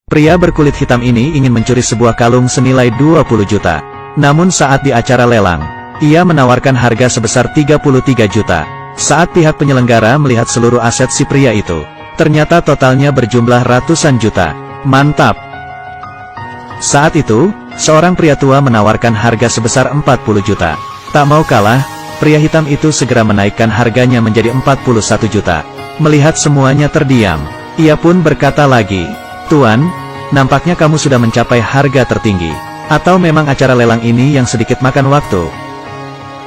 Pria berkulit hitam ini ingin mencuri sebuah kalung senilai 20 juta. Namun saat di acara lelang, ia menawarkan harga sebesar 33 juta. Saat pihak penyelenggara melihat seluruh aset si pria itu, ternyata totalnya berjumlah ratusan juta. Mantap! Saat itu, seorang pria tua menawarkan harga sebesar 40 juta. Tak mau kalah, pria hitam itu segera menaikkan harganya menjadi 41 juta. Melihat semuanya terdiam, ia pun berkata lagi, "Tuan, nampaknya kamu sudah mencapai harga tertinggi. Atau memang acara lelang ini yang sedikit makan waktu?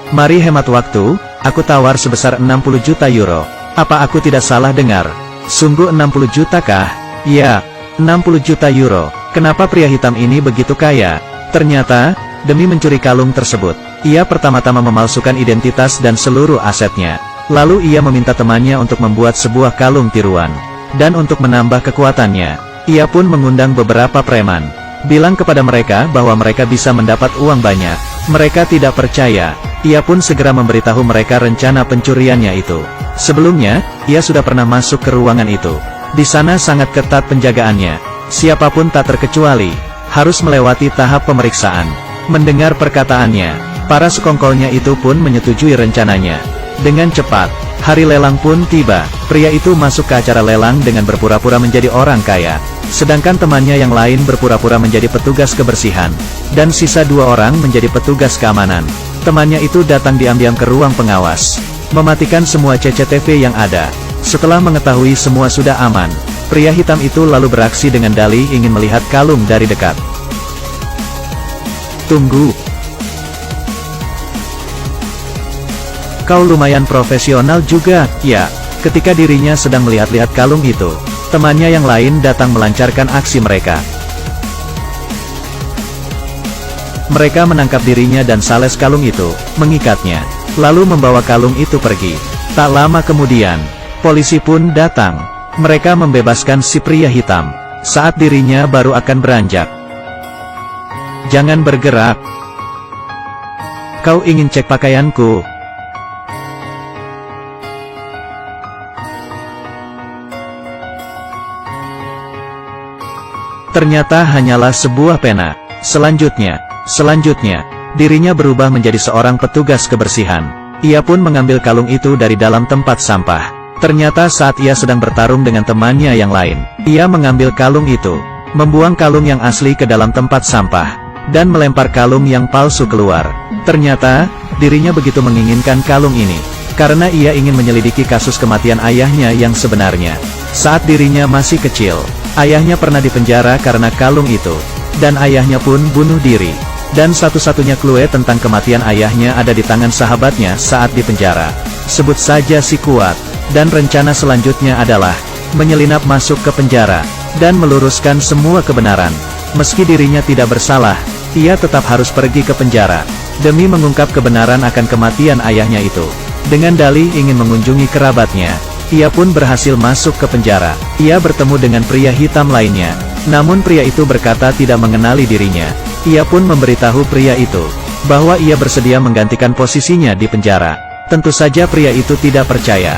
Mari hemat waktu, aku tawar sebesar 60 juta euro. Apa aku tidak salah dengar? Sungguh 60 juta kah? Ya, 60 juta euro. Kenapa pria hitam ini begitu kaya? Ternyata, demi mencuri kalung tersebut, ia pertama-tama memalsukan identitas dan seluruh asetnya. Lalu ia meminta temannya untuk membuat sebuah kalung tiruan. Dan untuk menambah kekuatannya, ia pun mengundang beberapa preman. Bilang kepada mereka bahwa mereka bisa mendapat uang banyak. Mereka tidak percaya. Ia pun segera memberitahu mereka rencana pencuriannya itu. Sebelumnya, ia sudah pernah masuk ke ruangan itu. Di sana sangat ketat penjagaannya. Siapapun tak terkecuali, harus melewati tahap pemeriksaan. Mendengar perkataannya, para sekongkolnya itu pun menyetujui rencananya. Dengan cepat, hari lelang pun tiba. Pria itu masuk ke acara lelang dengan berpura-pura menjadi orang kaya. Sedangkan temannya yang lain berpura-pura menjadi petugas kebersihan. Dan sisa 2 orang menjadi petugas keamanan. Temannya itu datang diam-diam ke ruang pengawas, mematikan semua CCTV yang ada. Setelah mengetahui semua sudah aman, pria hitam itu lalu beraksi dengan dalih ingin melihat kalung dari dekat. Tunggu. Kau lumayan profesional juga, ya. Ketika dirinya sedang melihat-lihat kalung itu, temannya yang lain datang melancarkan aksi mereka. Mereka menangkap dirinya dan sales kalung itu, mengikatnya, lalu membawa kalung itu pergi. Tak lama kemudian, polisi pun datang. Mereka membebaskan si pria hitam, saat dirinya baru akan beranjak. Jangan bergerak. Kau ingin cek pakaianku? Ternyata hanyalah sebuah pena. Selanjutnya, dirinya berubah menjadi seorang petugas kebersihan. Ia pun mengambil kalung itu dari dalam tempat sampah. Ternyata saat ia sedang bertarung dengan temannya yang lain, ia mengambil kalung itu, membuang kalung yang asli ke dalam tempat sampah, dan melempar kalung yang palsu keluar. Ternyata, dirinya begitu menginginkan kalung ini, karena ia ingin menyelidiki kasus kematian ayahnya yang sebenarnya. Saat dirinya masih kecil, ayahnya pernah dipenjara karena kalung itu, dan ayahnya pun bunuh diri. Dan satu-satunya clue tentang kematian ayahnya ada di tangan sahabatnya saat dipenjara. Sebut saja si Kuat. Dan rencana selanjutnya adalah menyelinap masuk ke penjara, dan meluruskan semua kebenaran. Meski dirinya tidak bersalah, ia tetap harus pergi ke penjara, demi mengungkap kebenaran akan kematian ayahnya itu. Dengan dalih ingin mengunjungi kerabatnya, ia pun berhasil masuk ke penjara. Ia bertemu dengan pria hitam lainnya. Namun pria itu berkata tidak mengenali dirinya. Ia pun memberitahu pria itu, bahwa ia bersedia menggantikan posisinya di penjara. Tentu saja pria itu tidak percaya.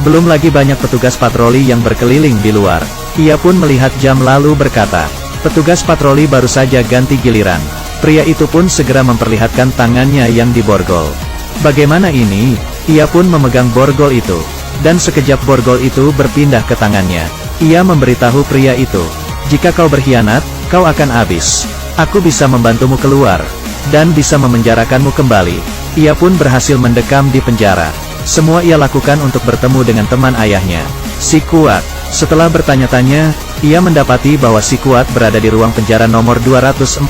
Belum lagi banyak petugas patroli yang berkeliling di luar. Ia pun melihat jam lalu berkata, petugas patroli baru saja ganti giliran. Pria itu pun segera memperlihatkan tangannya yang diborgol. Bagaimana ini? Ia pun memegang borgol itu. Dan sekejap borgol itu berpindah ke tangannya. Ia memberitahu pria itu, jika kau berkhianat, kau akan habis. Aku bisa membantumu keluar, dan bisa memenjarakanmu kembali. Ia pun berhasil mendekam di penjara. Semua ia lakukan untuk bertemu dengan teman ayahnya, si Kuat. Setelah bertanya-tanya, ia mendapati bahwa si Kuat berada di ruang penjara nomor 241.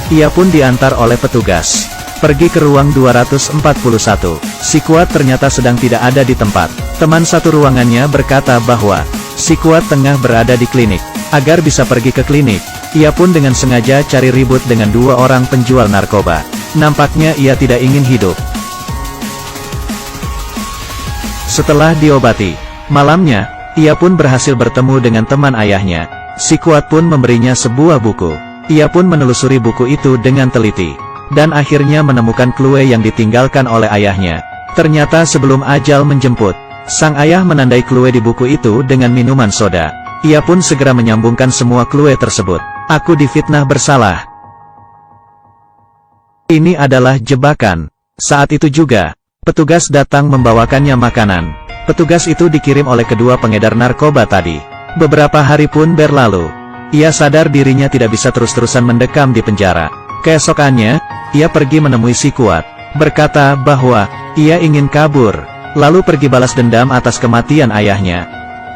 Ia pun diantar oleh petugas pergi ke ruang 241. Si Kuat ternyata sedang tidak ada di tempat. Teman satu ruangannya berkata bahwa si Kuat tengah berada di klinik. Agar bisa pergi ke klinik, ia pun dengan sengaja cari ribut dengan 2 orang penjual narkoba. Nampaknya ia tidak ingin hidup. Setelah diobati, malamnya, ia pun berhasil bertemu dengan teman ayahnya. Si Kuat pun memberinya sebuah buku. Ia pun menelusuri buku itu dengan teliti, dan akhirnya menemukan clue yang ditinggalkan oleh ayahnya. Ternyata sebelum ajal menjemput, sang ayah menandai clue di buku itu dengan minuman soda. Ia pun segera menyambungkan semua clue tersebut. Aku difitnah bersalah. Ini adalah jebakan. Saat itu juga, petugas datang membawakannya makanan. Petugas itu dikirim oleh kedua pengedar narkoba tadi. Beberapa hari pun berlalu. Ia sadar dirinya tidak bisa terus-terusan mendekam di penjara. Keesokannya, ia pergi menemui si Kuat. Berkata bahwa, ia ingin kabur. Lalu pergi balas dendam atas kematian ayahnya.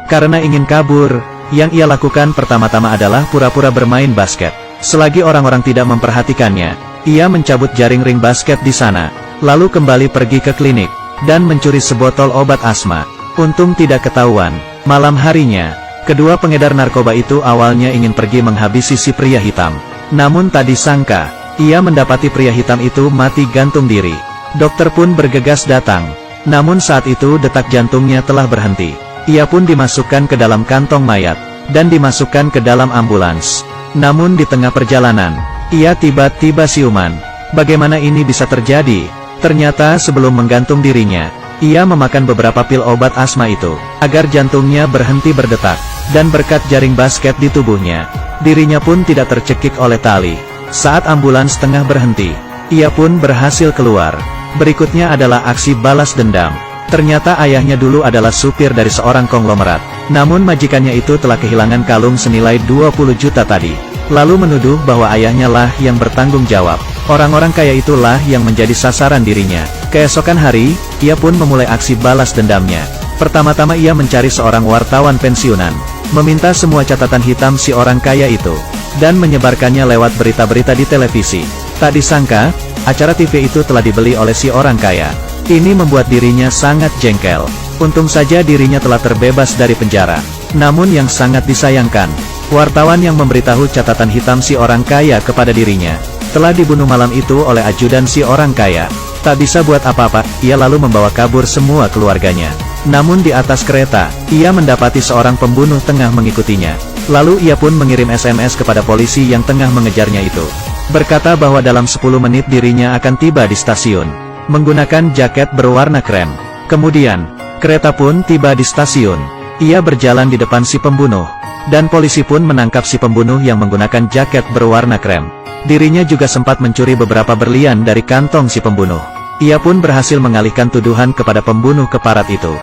Karena ingin kabur, yang ia lakukan pertama-tama adalah pura-pura bermain basket. Selagi orang-orang tidak memperhatikannya, ia mencabut jaring ring basket di sana. Lalu kembali pergi ke klinik, dan mencuri sebotol obat asma. Untung tidak ketahuan. Malam harinya, kedua pengedar narkoba itu awalnya ingin pergi menghabisi si pria hitam. Namun tak disangka, ia mendapati pria hitam itu mati gantung diri. Dokter pun bergegas datang. Namun saat itu detak jantungnya telah berhenti. Ia pun dimasukkan ke dalam kantong mayat, dan dimasukkan ke dalam ambulans. Namun di tengah perjalanan, ia tiba-tiba siuman. Bagaimana ini bisa terjadi? Ternyata sebelum menggantung dirinya, ia memakan beberapa pil obat asma itu, agar jantungnya berhenti berdetak. Dan berkat jaring basket di tubuhnya, dirinya pun tidak tercekik oleh tali. Saat ambulans tengah berhenti, ia pun berhasil keluar. Berikutnya adalah aksi balas dendam. Ternyata ayahnya dulu adalah supir dari seorang konglomerat. Namun majikannya itu telah kehilangan kalung senilai 20 juta tadi. Lalu menuduh bahwa ayahnya lah yang bertanggung jawab. Orang-orang kaya itulah yang menjadi sasaran dirinya. Keesokan hari, ia pun memulai aksi balas dendamnya. Pertama-tama ia mencari seorang wartawan pensiunan, meminta semua catatan hitam si orang kaya itu, dan menyebarkannya lewat berita-berita di televisi. Tak disangka, acara TV itu telah dibeli oleh si orang kaya. Ini membuat dirinya sangat jengkel. Untung saja dirinya telah terbebas dari penjara. Namun yang sangat disayangkan, wartawan yang memberitahu catatan hitam si orang kaya kepada dirinya, telah dibunuh malam itu oleh ajudan si orang kaya. Tak bisa buat apa-apa, ia lalu membawa kabur semua keluarganya. Namun di atas kereta, ia mendapati seorang pembunuh tengah mengikutinya. Lalu ia pun mengirim SMS kepada polisi yang tengah mengejarnya itu. Berkata bahwa dalam 10 menit dirinya akan tiba di stasiun, menggunakan jaket berwarna krem. Kemudian, kereta pun tiba di stasiun. Ia berjalan di depan si pembunuh, dan polisi pun menangkap si pembunuh yang menggunakan jaket berwarna krem. Dirinya juga sempat mencuri beberapa berlian dari kantong si pembunuh. Ia pun berhasil mengalihkan tuduhan kepada pembunuh keparat itu.